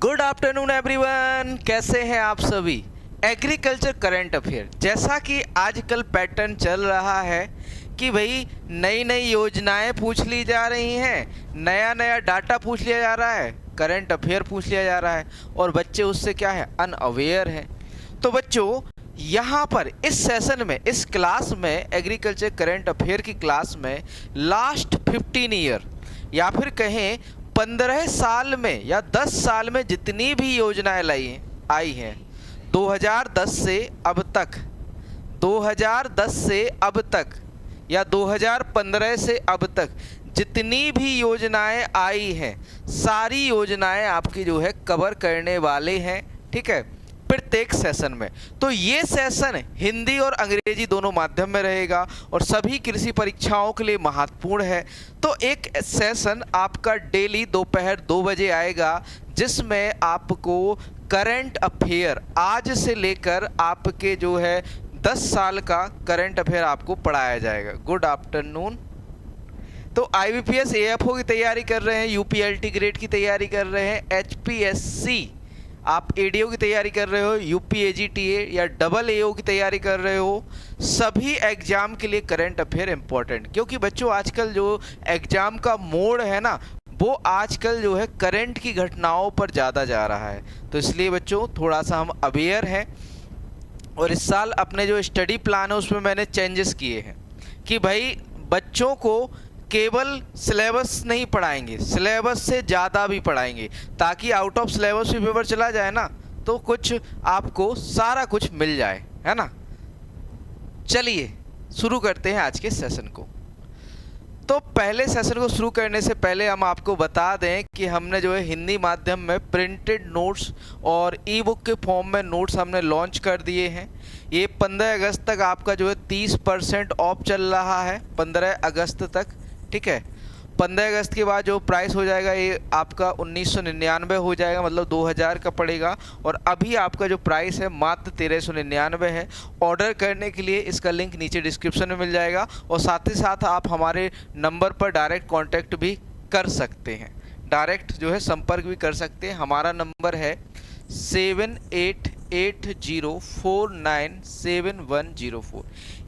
Good afternoon everyone, कैसे हैं आप सभी। एग्रीकल्चर करंट अफेयर, जैसा कि आजकल पैटर्न चल रहा है कि भाई नई नई योजनाएं पूछ ली जा रही हैं, नया नया डाटा पूछ लिया जा रहा है, करंट अफेयर पूछ लिया जा रहा है और बच्चे उससे क्या है, अनअवेयर हैं। तो बच्चों यहाँ पर इस सेशन में, इस क्लास में, एग्रीकल्चर करंट अफेयर की क्लास में लास्ट 15 ईयर या फिर कहें 15 साल में या 10 साल में जितनी भी योजनाएं आई हैं 2010 से अब तक, 2010 से अब तक या 2015 से अब तक जितनी भी योजनाएं आई हैं, सारी योजनाएं आपकी जो है कवर करने वाले हैं, ठीक है, प्रत्येक सेशन में। तो ये सेशन हिंदी और अंग्रेजी दोनों माध्यम में रहेगा और सभी कृषि परीक्षाओं के लिए महत्वपूर्ण है। तो एक सेशन आपका डेली दोपहर 2 बजे आएगा, जिसमें आपको करंट अफेयर आज से लेकर आपके जो है 10 साल का करंट अफेयर आपको पढ़ाया जाएगा। Good afternoon. तो IBPS AFO की तैयारी कर रहे हैं, UPLT ग्रेड की तैयारी कर रहे हैं, HPSC आप ADO की तैयारी कर रहे हो, UPAGTA या डबल AO की तैयारी कर रहे हो, सभी एग्जाम के लिए करंट अफेयर इम्पोर्टेंट, क्योंकि बच्चों आजकल जो एग्जाम का मोड है ना, वो आजकल जो है करंट की घटनाओं पर ज़्यादा जा रहा है। तो इसलिए बच्चों थोड़ा सा हम अवेयर हैं और इस साल अपने जो स्टडी प्लान है उसमें मैंने चेंजेस किए हैं कि भाई बच्चों को केवल सिलेबस नहीं पढ़ाएंगे, सिलेबस से ज़्यादा भी पढ़ाएंगे, ताकि आउट ऑफ सिलेबस भी पेपर चला जाए ना तो कुछ आपको सारा कुछ मिल जाए, है ना। चलिए शुरू करते हैं आज के सेशन को। तो पहले सेशन को शुरू करने से पहले हम आपको बता दें कि हमने जो है हिंदी माध्यम में प्रिंटेड नोट्स और ई बुक के फॉर्म में नोट्स हमने लॉन्च कर दिए हैं। ये 15 अगस्त तक आपका जो है 30% ऑफ चल रहा है, 15 अगस्त तक, ठीक है। 15 अगस्त के बाद जो प्राइस हो जाएगा ये आपका 1999 हो जाएगा, मतलब 2000 का पड़ेगा। और अभी आपका जो प्राइस है मात्र 1399 है। ऑर्डर करने के लिए इसका लिंक नीचे डिस्क्रिप्शन में मिल जाएगा और साथ ही साथ आप हमारे नंबर पर डायरेक्ट कांटेक्ट भी कर सकते हैं, डायरेक्ट जो है संपर्क भी कर सकते हैं। हमारा नंबर है 7880497104।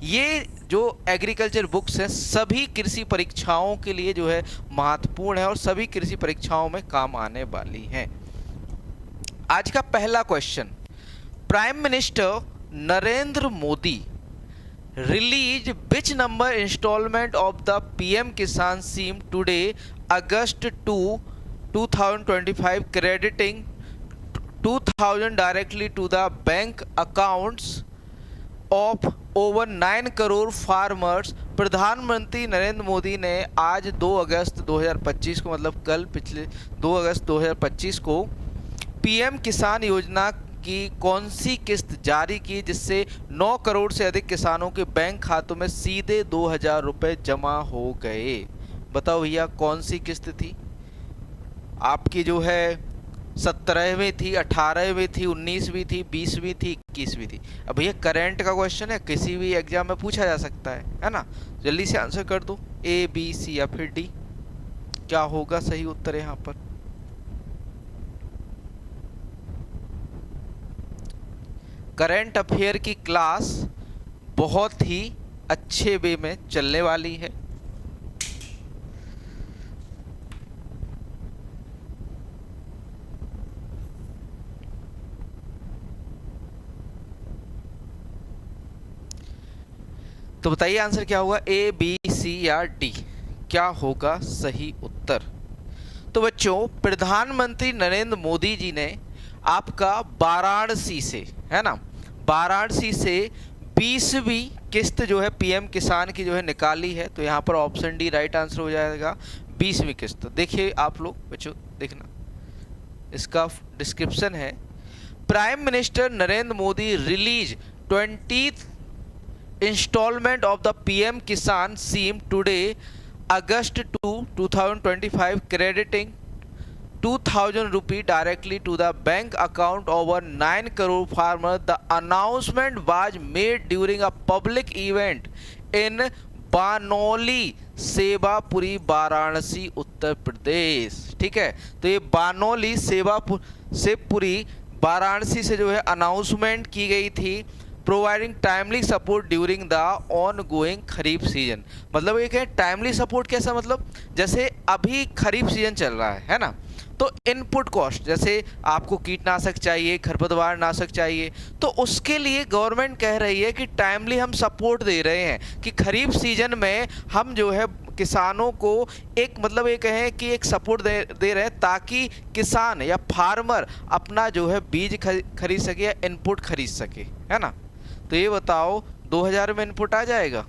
ये जो एग्रीकल्चर बुक्स हैं सभी कृषि परीक्षाओं के लिए जो है महत्वपूर्ण है और सभी कृषि परीक्षाओं में काम आने वाली हैं। आज का पहला question, prime minister Narendra Modi release which number instalment of the PM Kisan scheme today August 2, 2025 crediting 2000 directly to the bank accounts of over 9 crore farmers. प्रधानमंत्री नरेंद्र मोदी ने आज 2 अगस्त 2025 को, मतलब कल, पिछले 2 अगस्त 2025 को PM किसान योजना की कौन सी किस्त जारी की, जिससे 9 करोड़ से अधिक किसानों के बैंक खातों में सीधे 2000 रुपये जमा हो गए। बताओ भैया कौन सी किस्त थी आपकी, जो है 17वीं थी, 18वीं थी, 19वीं थी, 20वीं थी, 21वीं थी। अब भैया करंट का क्वेश्चन है, किसी भी एग्जाम में पूछा जा सकता है ना। जल्दी से आंसर कर दो, A, B, C या फिर D, क्या होगा सही उत्तर यहाँ पर। करंट अफेयर की क्लास बहुत ही अच्छे वे में चलने वाली है। तो बताइए आंसर क्या होगा, A, B, C या D, क्या होगा सही उत्तर। तो बच्चों प्रधानमंत्री नरेंद्र मोदी जी ने आपका वाराणसी से, है ना, वाराणसी से 20वीं किस्त जो है PM किसान की जो है निकाली है। तो यहाँ पर ऑप्शन D राइट आंसर हो जाएगा, 20वीं किस्त। देखिए आप लोग बच्चों, देखना इसका डिस्क्रिप्शन है, prime minister Narendra Modi release 20th installment of the PM Kisan scheme today August 2, 2025 crediting 2000 rupee directly to the bank account over 9 crore farmers. The announcement was made during a public event in Banoli Sevapuri Varanasi Uttar Pradesh. ठीक है, तो ये बानौली सेवापुरी वाराणसी से जो है announcement की गई थी, providing timely support during the on going kharif season. मतलब ये कहें टाइमली सपोर्ट कैसा, मतलब जैसे अभी खरीफ सीजन चल रहा है ना, तो इनपुट कॉस्ट जैसे आपको कीटनाशक चाहिए, खरपतवार नाशक चाहिए, तो उसके लिए गवर्नमेंट कह रही है कि टाइमली हम सपोर्ट दे रहे हैं कि खरीफ सीजन में हम जो है किसानों को एक मतलब ये कहें कि एक सपोर्ट दे रहे हैं ताकि किसान या फार्मर अपना जो है बीज खरीद सके या इनपुट खरीद सके, है ना। तो ये बताओ 2000 में इनपुट आ जाएगा?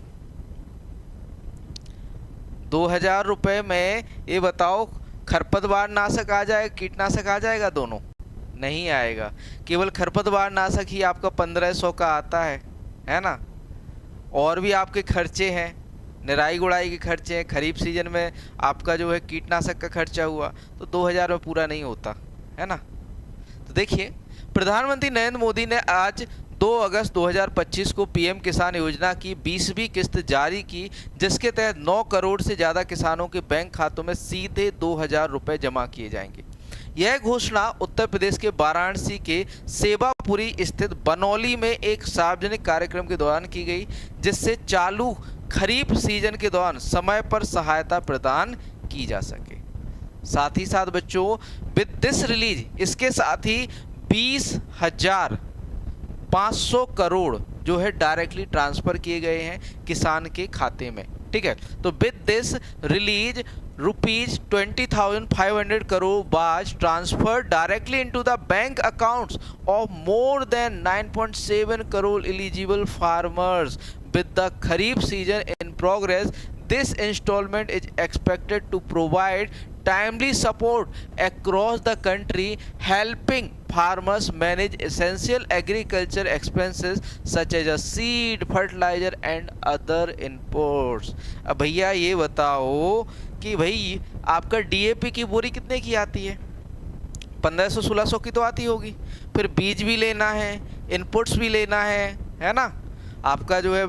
2000 रुपये में ये बताओ खरपतवार नाशक आ जाएगा, कीटनाशक आ जाएगा? दोनों नहीं आएगा। केवल खरपतवार नाशक ही आपका 1500 का आता है ना। और भी आपके खर्चे हैं, निराई गुड़ाई के खर्चे हैं, खरीफ सीजन में आपका जो है कीटनाशक का खर्चा हुआ, तो 2000 में पूरा नहीं होता, है ना। तो देखिए, प्रधानमंत्री नरेंद्र मोदी ने आज 2 अगस्त 2025 को पीएम किसान योजना की 20वीं किस्त जारी की, जिसके तहत 9 करोड़ से ज़्यादा किसानों के बैंक खातों में सीधे 2000 रुपये जमा किए जाएंगे। यह घोषणा उत्तर प्रदेश के वाराणसी के सेवापुरी स्थित बनौली में एक सार्वजनिक कार्यक्रम के दौरान की गई, जिससे चालू खरीफ सीजन के दौरान समय पर सहायता प्रदान की जा सके। साथ ही साथ बच्चों, विद दिस रिलीज, इसके साथ ही 20,500 करोड़ जो है डायरेक्टली ट्रांसफर किए गए हैं किसान के खाते में। ठीक है, तो with this release ₹20,500 crore was transferred directly into the bank accounts of more than 9.7 crore eligible farmers. With the Kharif season in progress, this installment is expected to provide timely support across the country, helping farmers manage essential agriculture expenses such as seed, fertilizer and other inputs. अब भैया ये बताओ कि भाई आपका DAP की बोरी कितने की आती है? 1500-1600 की तो आती होगी। फिर बीज भी लेना है, इनपुट्स भी लेना है ना, आपका जो है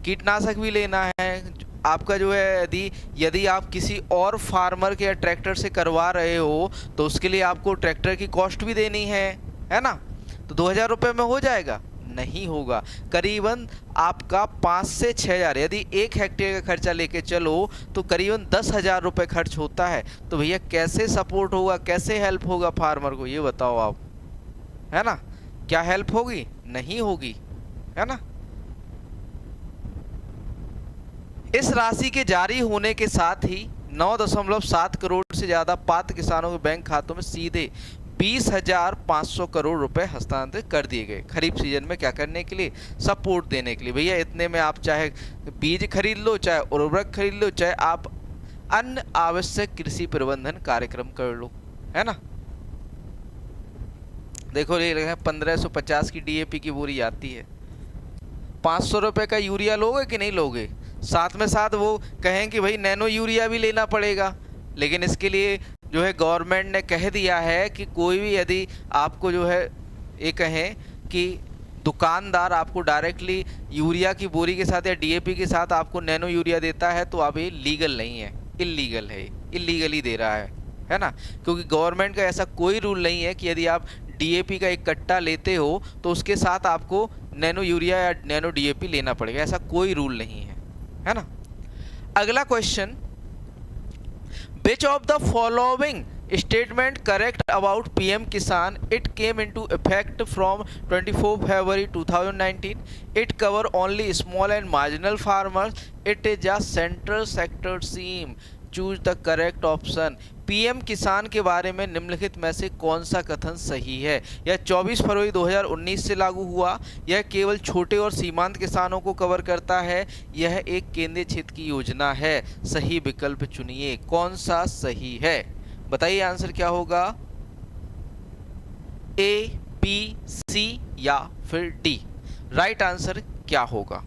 कीटनाशक भी लेना है, आपका जो है यदि आप किसी और फार्मर के या ट्रैक्टर से करवा रहे हो तो उसके लिए आपको ट्रैक्टर की कॉस्ट भी देनी है ना। तो 2000 रुपये में हो जाएगा? नहीं होगा। करीबन आपका 5 से 6000, यदि 1 हेक्टेयर का खर्चा लेके चलो तो करीबन 10,000 रुपये खर्च होता है। तो भैया कैसे सपोर्ट होगा, कैसे हेल्प होगा फार्मर को, ये बताओ आप, है ना। क्या हेल्प होगी? नहीं होगी, है ना। इस राशि के जारी होने के साथ ही 9.7 करोड़ से ज़्यादा पात्र किसानों के बैंक खातों में सीधे 20,500 करोड़ रुपए हस्तांतरित कर दिए गए, खरीफ सीजन में क्या करने के लिए? सपोर्ट देने के लिए। भैया इतने में आप चाहे बीज खरीद लो, चाहे उर्वरक खरीद लो, चाहे आप अन्य आवश्यक कृषि प्रबंधन कार्यक्रम कर लो, है ना। देखो ये 1550 की डीएपी की बोरी आती है, 500 रुपये का यूरिया लोगे कि नहीं लोगे? साथ में साथ वो कहें कि भाई नैनो यूरिया भी लेना पड़ेगा, लेकिन इसके लिए जो है गवर्नमेंट ने कह दिया है कि कोई भी यदि आपको जो है ये कहें कि दुकानदार आपको डायरेक्टली यूरिया की बोरी के साथ या डीएपी के साथ आपको नैनो यूरिया देता है तो अब ये लीगल नहीं है, इल्लीगल है, इल्लीगली दे रहा है ना। क्योंकि गवर्नमेंट का ऐसा कोई रूल नहीं है कि यदि आप डीएपी का एक कट्टा लेते हो तो उसके साथ आपको नैनो यूरिया या नैनो डीएपी लेना पड़ेगा, ऐसा कोई रूल नहीं है ना। अगला question, which of the following statement correct about PM Kisan? It came into effect from 24 February 2019. It cover only small and marginal farmers. It is a central sector scheme. Choose the correct option. PM किसान के बारे में निम्नलिखित में से कौन सा कथन सही है? यह 24 फरवरी 2019 से लागू हुआ, यह केवल छोटे और सीमांत किसानों को कवर करता है, यह एक केंद्रीय क्षेत्र की योजना है। सही विकल्प चुनिए, कौन सा सही है? बताइए आंसर क्या होगा? ए, बी, सी या फिर डी? राइट आंसर क्या होगा?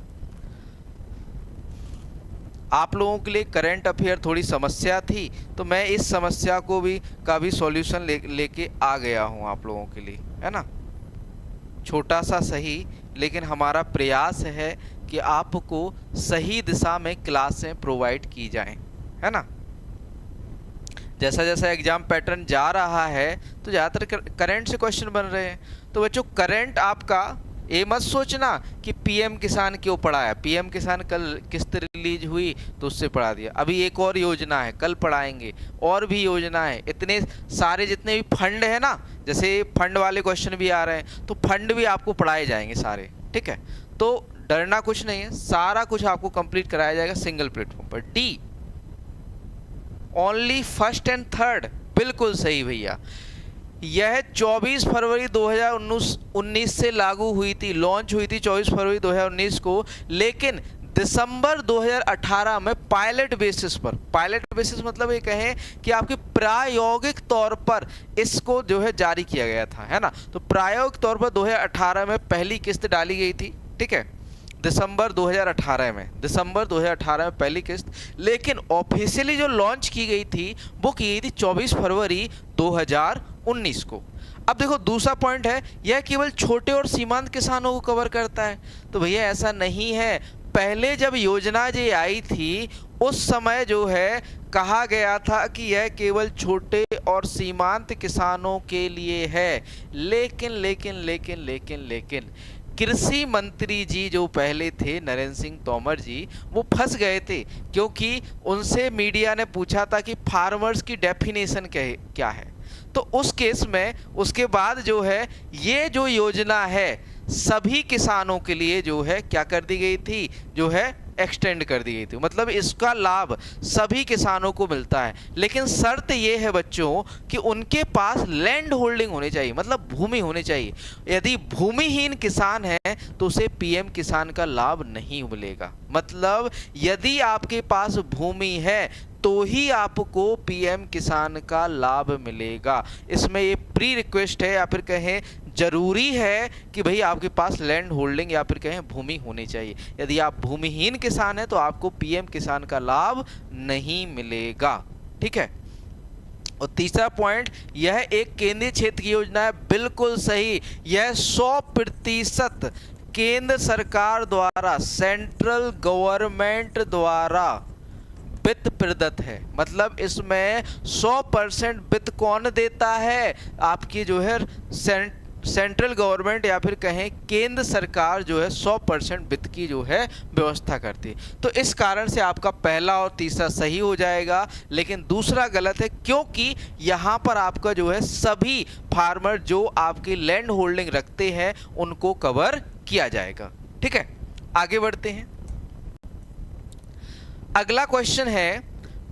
आप लोगों के लिए करंट अफेयर थोड़ी समस्या थी, तो मैं इस समस्या को भी का भी सॉल्यूशन लेके आ गया हूँ आप लोगों के लिए, है ना। छोटा सा सही, लेकिन हमारा प्रयास है कि आपको सही दिशा में क्लासें प्रोवाइड की जाएं, है ना। जैसा जैसा एग्जाम पैटर्न जा रहा है तो ज़्यादातर करंट से क्वेश्चन बन रहे हैं। तो बच्चों करंट आपका ये मत सोचना कि पीएम किसान क्यों पढ़ाया, पीएम किसान कल किस्त रिलीज हुई तो उससे पढ़ा दिया। अभी एक और योजना है, कल पढ़ाएंगे, और भी योजना है, इतने सारे जितने भी फंड है ना, जैसे फंड वाले क्वेश्चन भी आ रहे हैं, तो फंड भी आपको पढ़ाए जाएंगे सारे, ठीक है। तो डरना कुछ नहीं है, सारा कुछ आपको कंप्लीट कराया जाएगा सिंगल प्लेटफॉर्म पर। D only first and third, बिल्कुल सही भैया। यह 24 फरवरी 2019 से लागू हुई थी, लॉन्च हुई थी 24 फरवरी 2019 को, लेकिन दिसंबर 2018 में पायलट बेसिस पर, पायलट बेसिस मतलब ये कहें कि आपके प्रायोगिक तौर पर इसको जो है जारी किया गया था, है ना। तो प्रायोगिक तौर पर 2018 में पहली किस्त डाली गई थी, ठीक है, दिसंबर 2018 में, दिसंबर 2018 में पहली किस्त, लेकिन ऑफिशियली जो लॉन्च की गई थी वो की गई थी 24 फरवरी 2019 को। अब देखो दूसरा पॉइंट है, यह केवल छोटे और सीमांत किसानों को कवर करता है। तो भैया ऐसा नहीं है, पहले जब योजना जी आई थी उस समय जो है कहा गया था कि यह केवल छोटे और सीमांत किसानों के लिए है, लेकिन लेकिन लेकिन लेकिन लेकिन कृषि मंत्री जी जो पहले थे नरेंद्र सिंह तोमर जी, वो फंस गए थे, क्योंकि उनसे मीडिया ने पूछा था कि फार्मर्स की डेफिनेशन क्या है। तो उस केस में उसके बाद जो है ये जो योजना है सभी किसानों के लिए जो है क्या कर दी गई थी, जो है एक्सटेंड कर दी गई थी, मतलब इसका लाभ सभी किसानों को मिलता है। लेकिन शर्त ये है बच्चों कि उनके पास लैंड होल्डिंग होनी चाहिए, मतलब भूमि होनी चाहिए। यदि भूमिहीन किसान है तो उसे पीएम किसान का लाभ नहीं मिलेगा। मतलब यदि आपके पास भूमि है तो ही आपको पीएम किसान का लाभ मिलेगा। इसमें ये प्री रिक्वेस्ट है या फिर कहें जरूरी है कि भाई आपके पास लैंड होल्डिंग या फिर कहें भूमि होनी चाहिए। यदि आप भूमिहीन किसान हैं तो आपको पीएम किसान का लाभ नहीं मिलेगा, ठीक है। और तीसरा पॉइंट, यह एक केंद्रीय क्षेत्र की योजना है, बिल्कुल सही। यह 100% केंद्र सरकार द्वारा, सेंट्रल गवर्नमेंट द्वारा वित्त प्रदत्त है। मतलब इसमें 100% वित्त कौन देता है, आपकी जो है सेंट्रल गवर्नमेंट या फिर कहें केंद्र सरकार जो है 100% वित्त की जो है व्यवस्था करती है। तो इस कारण से आपका पहला और तीसरा सही हो जाएगा, लेकिन दूसरा गलत है, क्योंकि यहाँ पर आपका जो है सभी फार्मर जो आपकी लैंड होल्डिंग रखते हैं उनको कवर किया जाएगा, ठीक है। आगे बढ़ते हैं। अगला क्वेश्चन है,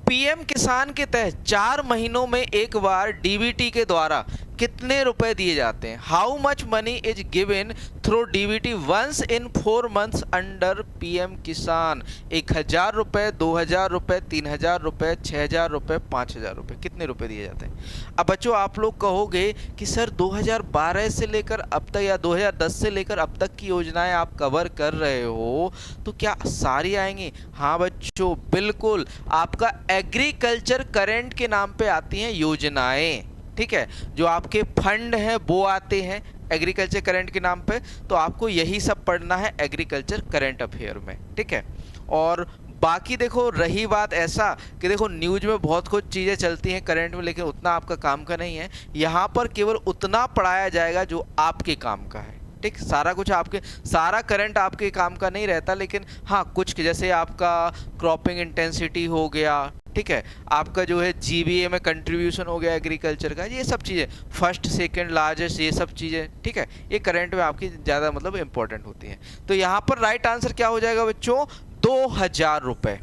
पीएम किसान के तहत 4 महीनों में एक बार डीबीटी के द्वारा कितने रुपए दिए जाते हैं? How much money is given through DBT once in 4 months under PM Kisan? 1000 रुपये, 2000 रुपये, 3000 रुपये, 6000 रुपये, 5000 रुपये, कितने रुपए दिए जाते हैं? अब बच्चों आप लोग कहोगे कि सर 2012 से लेकर अब तक या 2010 से लेकर अब तक की योजनाएं आप कवर कर रहे हो, तो क्या सारी आएंगी? हाँ बच्चों बिल्कुल, आपका एग्रीकल्चर करंट के नाम पे आती हैं योजनाएं, ठीक है। जो आपके फंड हैं वो आते हैं एग्रीकल्चर करंट के नाम पे, तो आपको यही सब पढ़ना है एग्रीकल्चर करंट अफेयर में, ठीक है। और बाकी देखो रही बात ऐसा कि देखो न्यूज़ में बहुत कुछ चीज़ें चलती हैं करंट में, लेकिन उतना आपका काम का नहीं है। यहाँ पर केवल उतना पढ़ाया जाएगा जो आपके काम का है, ठीक। सारा कुछ आपके, सारा करंट आपके काम का नहीं रहता, लेकिन हाँ कुछ जैसे आपका क्रॉपिंग इंटेंसिटी हो गया, ठीक है, आपका जो है जीबीए में कंट्रीब्यूशन हो गया एग्रीकल्चर का, ये सब चीज़ें, फर्स्ट सेकंड लार्जेस्ट, ये सब चीज़ें, ठीक है, ये करंट में आपकी ज़्यादा मतलब इंपॉर्टेंट होती हैं। तो यहाँ पर राइट आंसर क्या हो जाएगा बच्चों? 2000 रुपये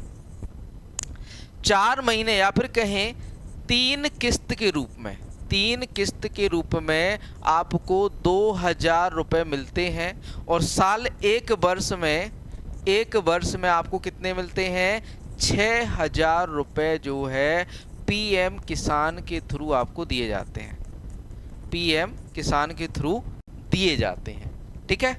4 महीने या फिर कहें 3 किस्त के रूप में, 3 किस्त के रूप में आपको 2000 रुपये मिलते हैं। और साल एक वर्ष में आपको कितने मिलते हैं? 6000 रुपये जो है पीएम किसान के थ्रू आपको दिए जाते हैं, पीएम किसान के थ्रू दिए जाते हैं, ठीक है।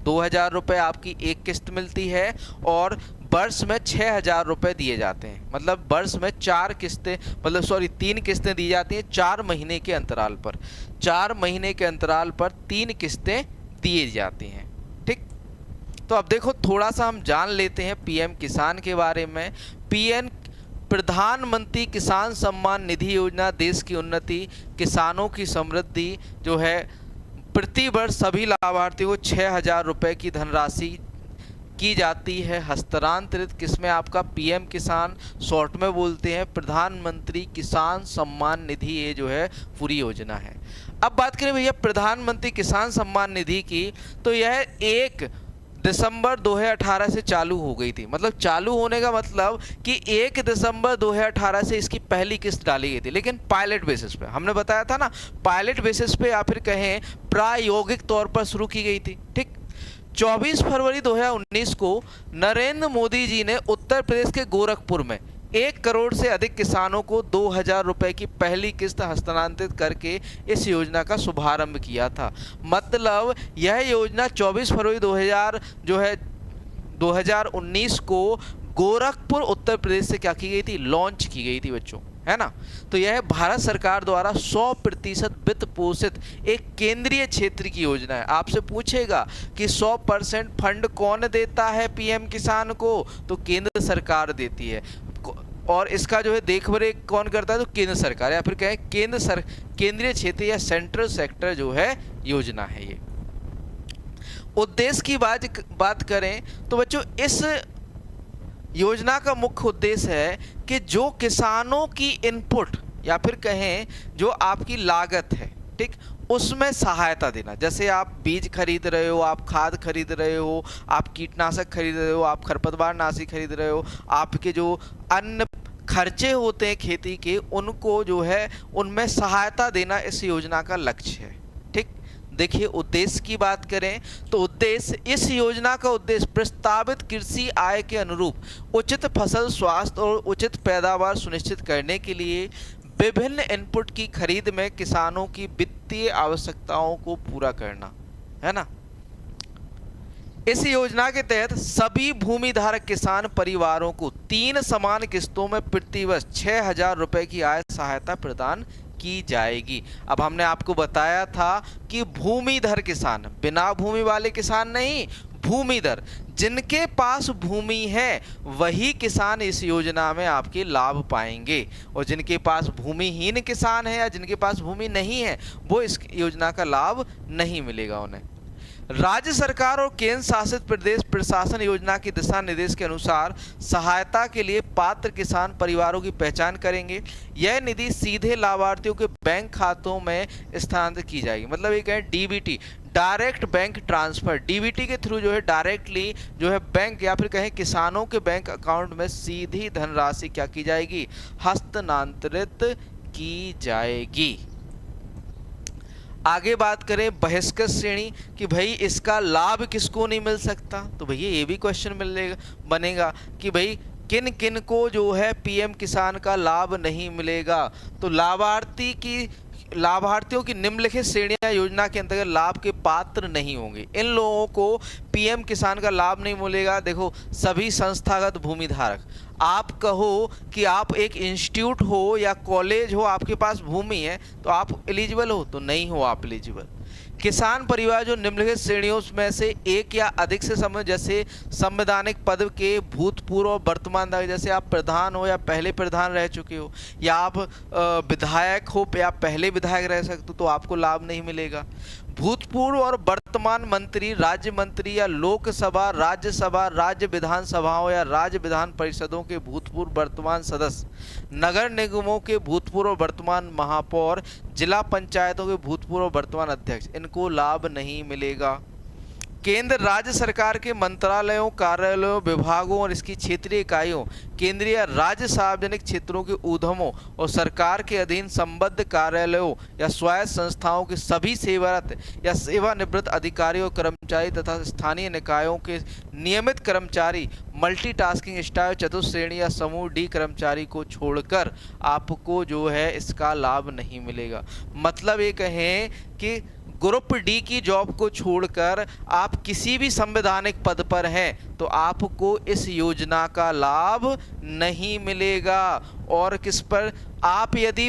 2000 रुपये आपकी एक किस्त मिलती है और वर्ष में 6000 रुपये दिए जाते हैं। मतलब वर्ष में 4 किस्तें, मतलब सॉरी 3 किस्तें दी जाती हैं 4 महीने के अंतराल पर, 4 महीने के अंतराल पर 3 किस्तें दिए जाते हैं। ठीक, तो अब देखो थोड़ा सा हम जान लेते हैं पीएम किसान के बारे में। पीएम प्रधानमंत्री किसान सम्मान निधि योजना देश की उन्नति, किसानों की समृद्धि जो है, प्रति वर्ष सभी लाभार्थियों को 6,000 रुपये की धनराशि की जाती है हस्तांतरित। किसमें? आपका पीएम किसान, शॉर्ट में बोलते हैं प्रधानमंत्री किसान सम्मान निधि, ये जो है पूरी योजना है। अब बात करें भैया प्रधानमंत्री किसान सम्मान निधि की, तो यह 1 दिसंबर 2018 से चालू हो गई थी। मतलब चालू होने का मतलब कि 1 दिसंबर 2018 से इसकी पहली किस्त डाली गई थी, लेकिन पायलट बेसिस पे। हमने बताया था ना, पायलट बेसिस पे या फिर कहें प्रायोगिक तौर पर शुरू की गई थी। ठीक, 24 फरवरी 2019 को नरेंद्र मोदी जी ने उत्तर प्रदेश के गोरखपुर में 1 करोड़ से अधिक किसानों को 2,000 रुपये की पहली किस्त हस्तांतरित करके इस योजना का शुभारंभ किया था। मतलब यह योजना 24 फरवरी 2019 को गोरखपुर उत्तर प्रदेश से क्या की गई थी? लॉन्च की गई थी बच्चों, है ना। तो यह भारत सरकार द्वारा 100% वित्त पोषित एक केंद्रीय क्षेत्र की योजना है। आपसे पूछेगा कि 100% फंड कौन देता है पीएम किसान को? तो केंद्र सरकार देती है। और इसका जो है देखरेख कौन करता है? तो केंद्र सरकार, या फिर कहें केंद्रीय क्षेत्र या सेंट्रल सेक्टर जो है योजना है ये। उद्देश्य की बात करें तो बच्चों इस योजना का मुख्य उद्देश्य है कि जो किसानों की इनपुट या फिर कहें जो आपकी लागत है, ठीक, उसमें सहायता देना। जैसे आप बीज खरीद रहे हो, आप खाद खरीद रहे हो, आप कीटनाशक खरीद रहे हो, आप खरपतवार नाशी खरीद रहे हो, आपके जो अन्य खर्चे होते हैं खेती के, उनको जो है उनमें सहायता देना इस योजना का लक्ष्य है। ठीक, देखिए उद्देश्य की बात करें तो उद्देश्य, इस योजना का उद्देश्य प्रस्तावित कृषि आय के अनुरूप उचित फसल स्वास्थ्य और उचित पैदावार सुनिश्चित करने के लिए विभिन्न इनपुट की खरीद में किसानों की वित्तीय आवश्यकताओं को पूरा करना है ना। इस योजना के तहत सभी भूमिधारक किसान परिवारों को 3 समान किस्तों में प्रतिवर्ष 6,000 रुपये की आय सहायता प्रदान की जाएगी। अब हमने आपको बताया था कि भूमिधर किसान, बिना भूमि वाले किसान नहीं, भूमिधर, जिनके पास भूमि है वही किसान इस योजना में आपके लाभ पाएंगे, और जिनके पास भूमिहीन किसान है या जिनके पास भूमि नहीं है वो इस योजना का लाभ नहीं मिलेगा उन्हें। राज्य सरकार और केंद्र शासित प्रदेश प्रशासन योजना की दिशा निर्देश के अनुसार सहायता के लिए पात्र किसान परिवारों की पहचान करेंगे। यह निधि सीधे लाभार्थियों के बैंक खातों में स्थानांतरित की जाएगी। मतलब ये कहें DBT, direct bank transfer, DBT के थ्रू जो है डायरेक्टली जो है बैंक या फिर कहें किसानों के बैंक अकाउंट में सीधी धनराशि क्या की जाएगी? हस्तांतरित की जाएगी। आगे बात करें बहिष्कृत श्रेणी कि भाई इसका लाभ किसको नहीं मिल सकता, तो भैया ये भी क्वेश्चन बनेगा कि भाई किन किन को जो है पीएम किसान का लाभ नहीं मिलेगा। तो लाभार्थियों की निम्नलिखित श्रेणियां योजना के अंतर्गत लाभ के पात्र नहीं होंगे। इन लोगों को पीएम किसान का लाभ नहीं मिलेगा। देखो, सभी संस्थागत भूमिधारक, आप कहो कि आप एक इंस्टीट्यूट हो या कॉलेज हो, आपके पास भूमि है तो आप एलिजिबल हो, तो नहीं हो आप एलिजिबल। किसान परिवार जो निम्नलिखित श्रेणियों में से एक या अधिक से समय, जैसे संवैधानिक पद के भूतपूर्व और वर्तमान, जैसे आप प्रधान हो या पहले प्रधान रह चुके हो, या आप विधायक हो या पहले विधायक रह सकते हो, तो आपको लाभ नहीं मिलेगा। भूतपूर्व और वर्तमान मंत्री, राज्य मंत्री या लोकसभा, राज्यसभा, राज्य विधानसभाओं या राज्य विधान परिषदों के भूतपूर्व वर्तमान सदस्य, नगर निगमों के भूतपूर्व वर्तमान महापौर, जिला पंचायतों के भूतपूर्व वर्तमान अध्यक्ष, इनको लाभ नहीं मिलेगा। केंद्र राज्य सरकार के मंत्रालयों, कार्यालयों, विभागों और इसकी क्षेत्रीय इकाइयों, केंद्रीय राज्य सार्वजनिक क्षेत्रों के उद्यमों और सरकार के अधीन संबद्ध कार्यालयों या स्वायत्त संस्थाओं के सभी सेवारत या सेवानिवृत्त अधिकारियों, कर्मचारी तथा स्थानीय निकायों के नियमित कर्मचारी, मल्टीटास्किंग स्टाफ चतुश्रेणी या समूह डी कर्मचारी को छोड़कर आपको जो है इसका लाभ नहीं मिलेगा। मतलब ये कहें कि ग्रुप डी की जॉब को छोड़कर आप किसी भी संवैधानिक पद पर हैं तो आपको इस योजना का लाभ नहीं मिलेगा। और किस पर? आप यदि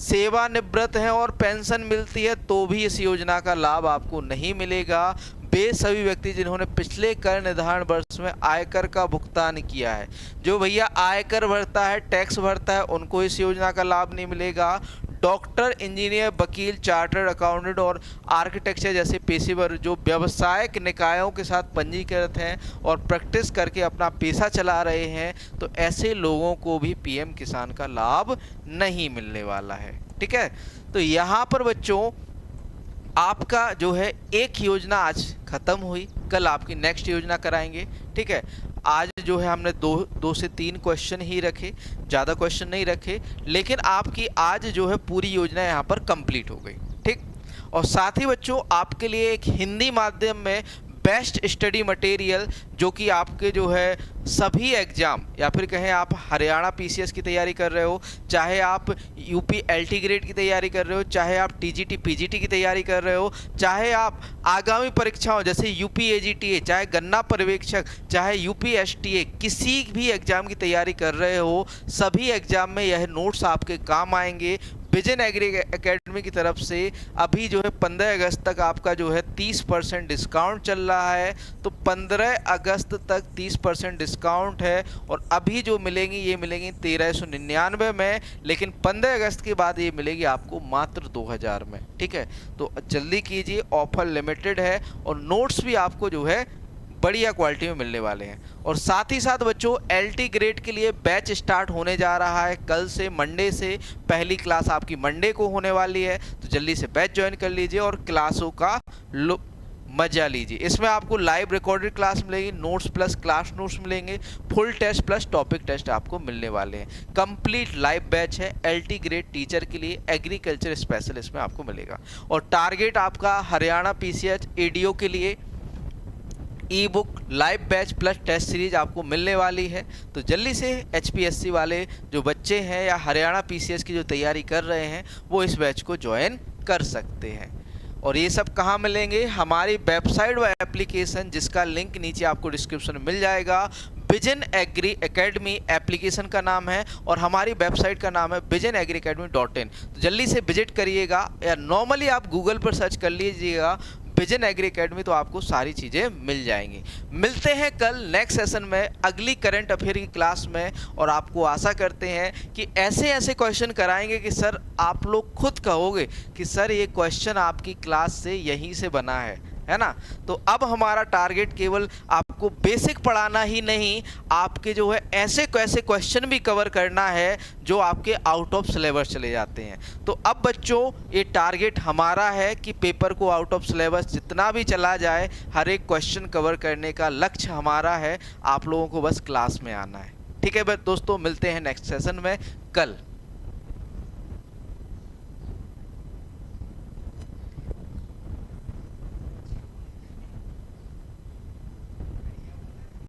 सेवानिवृत्त हैं और पेंशन मिलती है तो भी इस योजना का लाभ आपको नहीं मिलेगा। वे सभी व्यक्ति जिन्होंने पिछले कर निर्धारण वर्ष में आयकर का भुगतान किया है, जो भैया आयकर भरता है, टैक्स भरता है, उनको इस योजना का लाभ नहीं मिलेगा। डॉक्टर, इंजीनियर, वकील, चार्टर्ड अकाउंटेंट और आर्किटेक्चर जैसे पेशेवर जो व्यावसायिक निकायों के साथ पंजीकृत हैं और प्रैक्टिस करके अपना पेशा चला रहे हैं, तो ऐसे लोगों को भी पीएम किसान का लाभ नहीं मिलने वाला है। ठीक है, तो यहाँ पर बच्चों आपका जो है एक योजना आज ख़त्म हुई, कल आपकी नेक्स्ट योजना कराएंगे। ठीक है, आज जो है हमने दो से तीन क्वेश्चन ही रखे, ज़्यादा क्वेश्चन नहीं रखे, लेकिन आपकी आज जो है पूरी योजना यहाँ पर कंप्लीट हो गई। ठीक, और साथ ही बच्चों आपके लिए एक हिंदी माध्यम में बेस्ट स्टडी मटेरियल, जो कि आपके जो है सभी एग्ज़ाम या फिर कहें आप हरियाणा पीसीएस की तैयारी कर रहे हो, चाहे आप यूपी एलटी ग्रेड की तैयारी कर रहे हो, चाहे आप टीजीटी पीजीटी की तैयारी कर रहे हो, चाहे आप आगामी परीक्षाओं जैसे यूपी एजीटीए, चाहे गन्ना पर्यवेक्षक, चाहे यूपी एसटीए, किसी भी एग्ज़ाम की तैयारी कर रहे हो, सभी एग्ज़ाम में यह नोट्स आपके काम आएंगे। विजन एग्री एकेडमी की तरफ से अभी जो है 15 अगस्त तक आपका जो है 30% डिस्काउंट चल रहा है, तो 15 अगस्त तक 30% डिस्काउंट है। और अभी जो मिलेंगी ये मिलेंगी 1399 में, लेकिन 15 अगस्त के बाद ये मिलेगी आपको मात्र 2000 में। ठीक है, तो जल्दी कीजिए, ऑफर लिमिटेड है और नोट्स भी आपको जो है बढ़िया क्वालिटी में मिलने वाले हैं। और साथ ही साथ बच्चों एलटी ग्रेड के लिए बैच स्टार्ट होने जा रहा है कल से, मंडे से। पहली क्लास आपकी मंडे को होने वाली है, तो जल्दी से बैच ज्वाइन कर लीजिए और क्लासों का मजा लीजिए। इसमें आपको लाइव रिकॉर्डेड क्लास मिलेगी, नोट्स प्लस क्लास नोट्स मिलेंगे, full test plus topic test आपको मिलने वाले हैं। कंप्लीट लाइव बैच है एलटी ग्रेड टीचर के लिए, एग्रीकल्चर स्पेशलिस्ट में आपको मिलेगा। और टारगेट आपका हरियाणा पीसीएच एडीओ के लिए e book, live batch plus test series आपको मिलने वाली है। तो जल्दी से एचपीएससी वाले जो बच्चे हैं या हरियाणा पीसीएस की जो तैयारी कर रहे हैं वो इस बैच को ज्वाइन कर सकते हैं। और ये सब कहाँ मिलेंगे? हमारी वेबसाइट व एप्लीकेशन, जिसका लिंक नीचे आपको डिस्क्रिप्शन में मिल जाएगा। विजन एग्री एकेडमी एप्लीकेशन का नाम है और हमारी वेबसाइट का नाम है visionagriacademy.in। तो जल्दी से विजिट करिएगा, या नॉर्मली आप गूगल पर सर्च कर लीजिएगा विजन एग्री एकेडमी, तो आपको सारी चीज़ें मिल जाएंगी। मिलते हैं कल नेक्स्ट सेशन में अगली करंट अफेयर की क्लास में, और आपको आशा करते हैं कि ऐसे ऐसे क्वेश्चन कराएंगे कि सर आप लोग खुद कहोगे कि सर ये क्वेश्चन आपकी क्लास से यहीं से बना है ना। तो अब हमारा टारगेट केवल आपको बेसिक पढ़ाना ही नहीं, आपके जो है ऐसे कैसे क्वेश्चन भी कवर करना है जो आपके आउट ऑफ सिलेबस चले जाते हैं। तो अब बच्चों ये टारगेट हमारा है कि पेपर को आउट ऑफ सिलेबस जितना भी चला जाए, हर एक क्वेश्चन कवर करने का लक्ष्य हमारा है। आप लोगों को बस क्लास में आना है। ठीक है दोस्तों, मिलते हैं नेक्स्ट सेशन में कल।